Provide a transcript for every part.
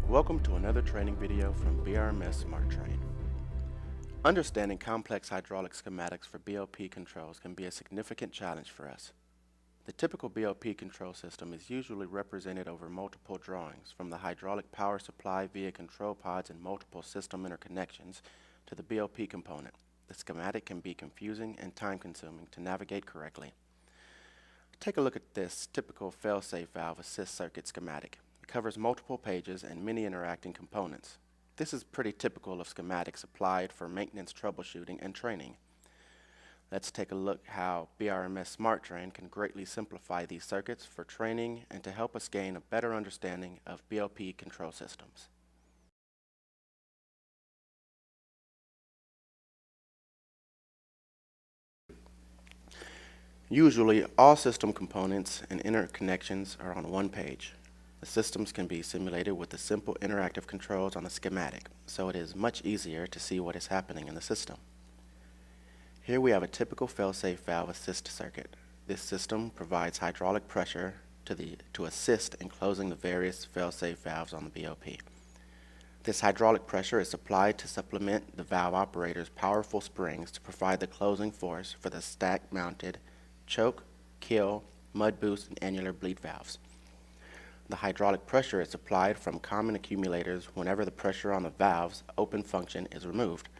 Welcome to another training video from BRMS Smart Train. Understanding complex hydraulic schematics for BOP controls can be a significant challenge for us. The typical BOP control system is usually represented over multiple drawings, from the hydraulic power supply via control pods and multiple system interconnections to the BOP component. The schematic can be confusing and time-consuming to navigate correctly. Take a look at this typical fail-safe valve assist circuit schematic. It covers multiple pages and many interacting components. This is pretty typical of schematics applied for maintenance troubleshooting and training. Let's take a look how BRMS Smart Train can greatly simplify these circuits for training and to help us gain a better understanding of BOP control systems. Usually, all system components and interconnections are on one page. The systems can be simulated with the simple interactive controls on the schematic, so it is much easier to see what is happening in the system. Here we have a typical fail-safe valve assist circuit. This system provides hydraulic pressure to assist in closing the various fail-safe valves on the BOP. This hydraulic pressure is applied to supplement the valve operator's powerful springs to provide the closing force for the stack-mounted choke, kill, mud boost, and annular bleed valves. The hydraulic pressure is applied from common accumulators whenever the pressure on the valve's open function is removed.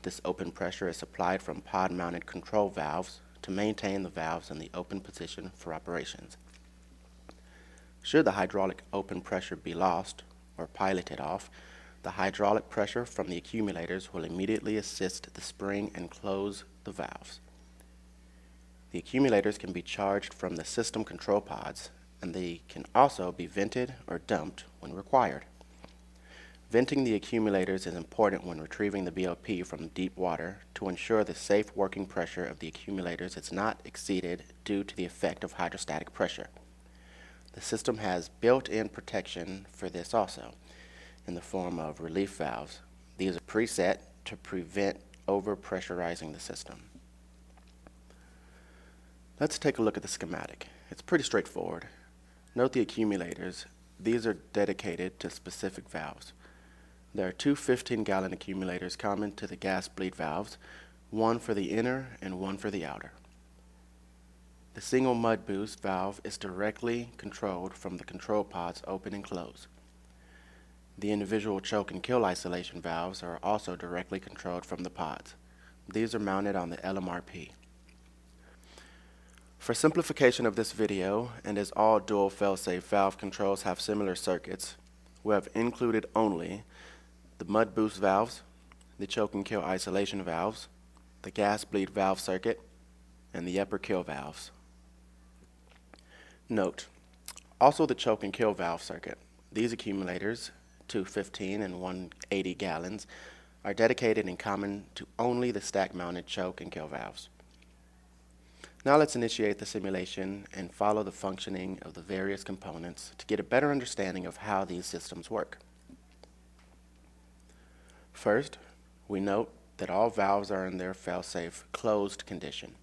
This open pressure is applied from pod-mounted control valves to maintain the valves in the open position for operations. Should the hydraulic open pressure be lost or piloted off, the hydraulic pressure from the accumulators will immediately assist the spring and close the valves. The accumulators can be charged from the system control pods, and they can also be vented or dumped when required. Venting the accumulators is important when retrieving the BOP from deep water to ensure the safe working pressure of the accumulators is not exceeded due to the effect of hydrostatic pressure. The system has built-in protection for this also, in the form of relief valves. These are preset to prevent over-pressurizing the system. Let's take a look at the schematic. It's pretty straightforward. Note the accumulators. These are dedicated to specific valves. There are two 15-gallon accumulators common to the gas bleed valves, one for the inner and one for the outer. The single mud boost valve is directly controlled from the control pods open and close. The individual choke and kill isolation valves are also directly controlled from the pods. These are mounted on the LMRP. For simplification of this video, and as all dual fail-safe valve controls have similar circuits, we have included only the mud boost valves, the choke and kill isolation valves, the gas bleed valve circuit, and the upper kill valves. Note, also the choke and kill valve circuit. These accumulators, 215 and 180 gallons, are dedicated in common to only the stack-mounted choke and kill valves. Now let's initiate the simulation and follow the functioning of the various components to get a better understanding of how these systems work. First, we note that all valves are in their fail-safe closed condition.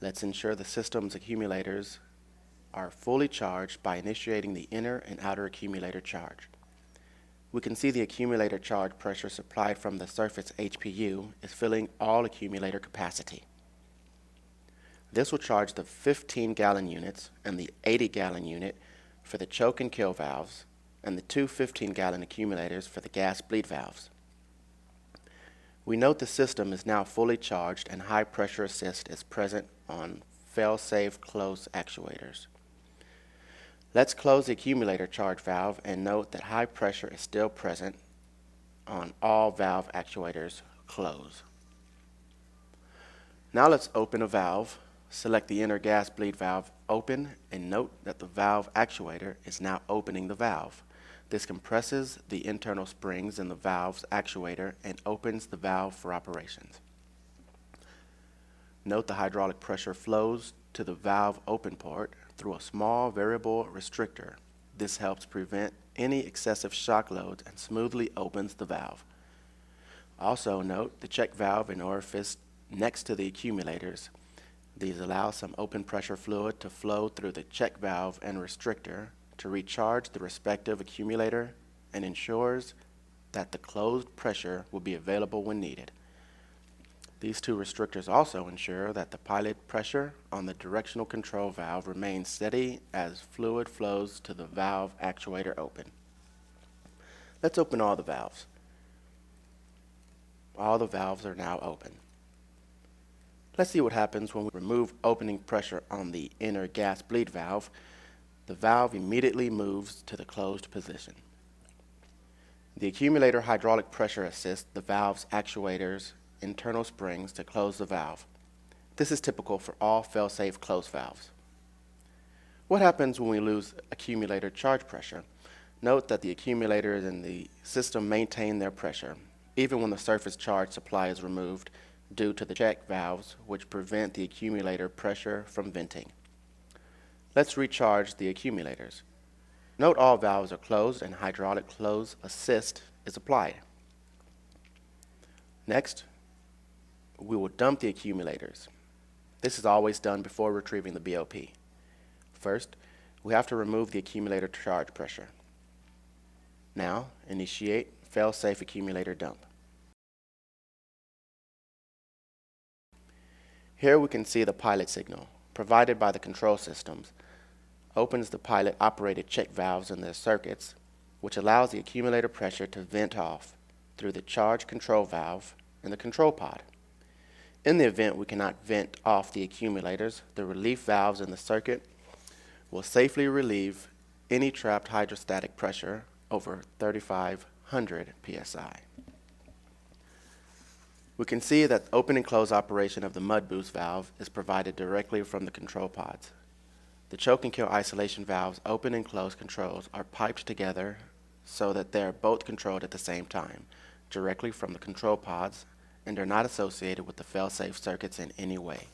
Let's ensure the system's accumulators are fully charged by initiating the inner and outer accumulator charge. We can see the accumulator charge pressure supplied from the surface HPU is filling all accumulator capacity. This will charge the 15-gallon units and the 80-gallon unit for the choke and kill valves and the two 15-gallon accumulators for the gas bleed valves. We note the system is now fully charged and high pressure assist is present on fail-safe close actuators. Let's close the accumulator charge valve and note that high pressure is still present on all valve actuators close. Now let's open a valve. Select the inner gas bleed valve open and note that the valve actuator is now opening the valve. This compresses the internal springs in the valve's actuator and opens the valve for operations. Note the hydraulic pressure flows to the valve open port through a small variable restrictor. This helps prevent any excessive shock loads and smoothly opens the valve. Also note the check valve and orifice next to the accumulators. These allow some open pressure fluid to flow through the check valve and restrictor to recharge the respective accumulator and ensures that the closed pressure will be available when needed. These two restrictors also ensure that the pilot pressure on the directional control valve remains steady as fluid flows to the valve actuator open. Let's open all the valves. All the valves are now open. Let's see what happens when we remove opening pressure on the inner gas bleed valve. The valve immediately moves to the closed position. The accumulator hydraulic pressure assists the valve's actuators internal springs to close the valve. This is typical for all fail-safe closed valves. What happens when we lose accumulator charge pressure? Note that the accumulators in the system maintain their pressure, even when the surface charge supply is removed due to the check valves, which prevent the accumulator pressure from venting. Let's recharge the accumulators. Note all valves are closed and hydraulic close assist is applied. Next, we will dump the accumulators. This is always done before retrieving the BOP. First, we have to remove the accumulator charge pressure. Now, initiate fail-safe accumulator dump. Here we can see the pilot signal provided by the control systems opens the pilot operated check valves in their circuits, which allows the accumulator pressure to vent off through the charge control valve in the control pod. In the event we cannot vent off the accumulators, the relief valves in the circuit will safely relieve any trapped hydrostatic pressure over 3,500 psi. We can see that open and close operation of the mud boost valve is provided directly from the control pods. The choke and kill isolation valves open and close controls are piped together so that they are both controlled at the same time, directly from the control pods, and are not associated with the fail-safe circuits in any way.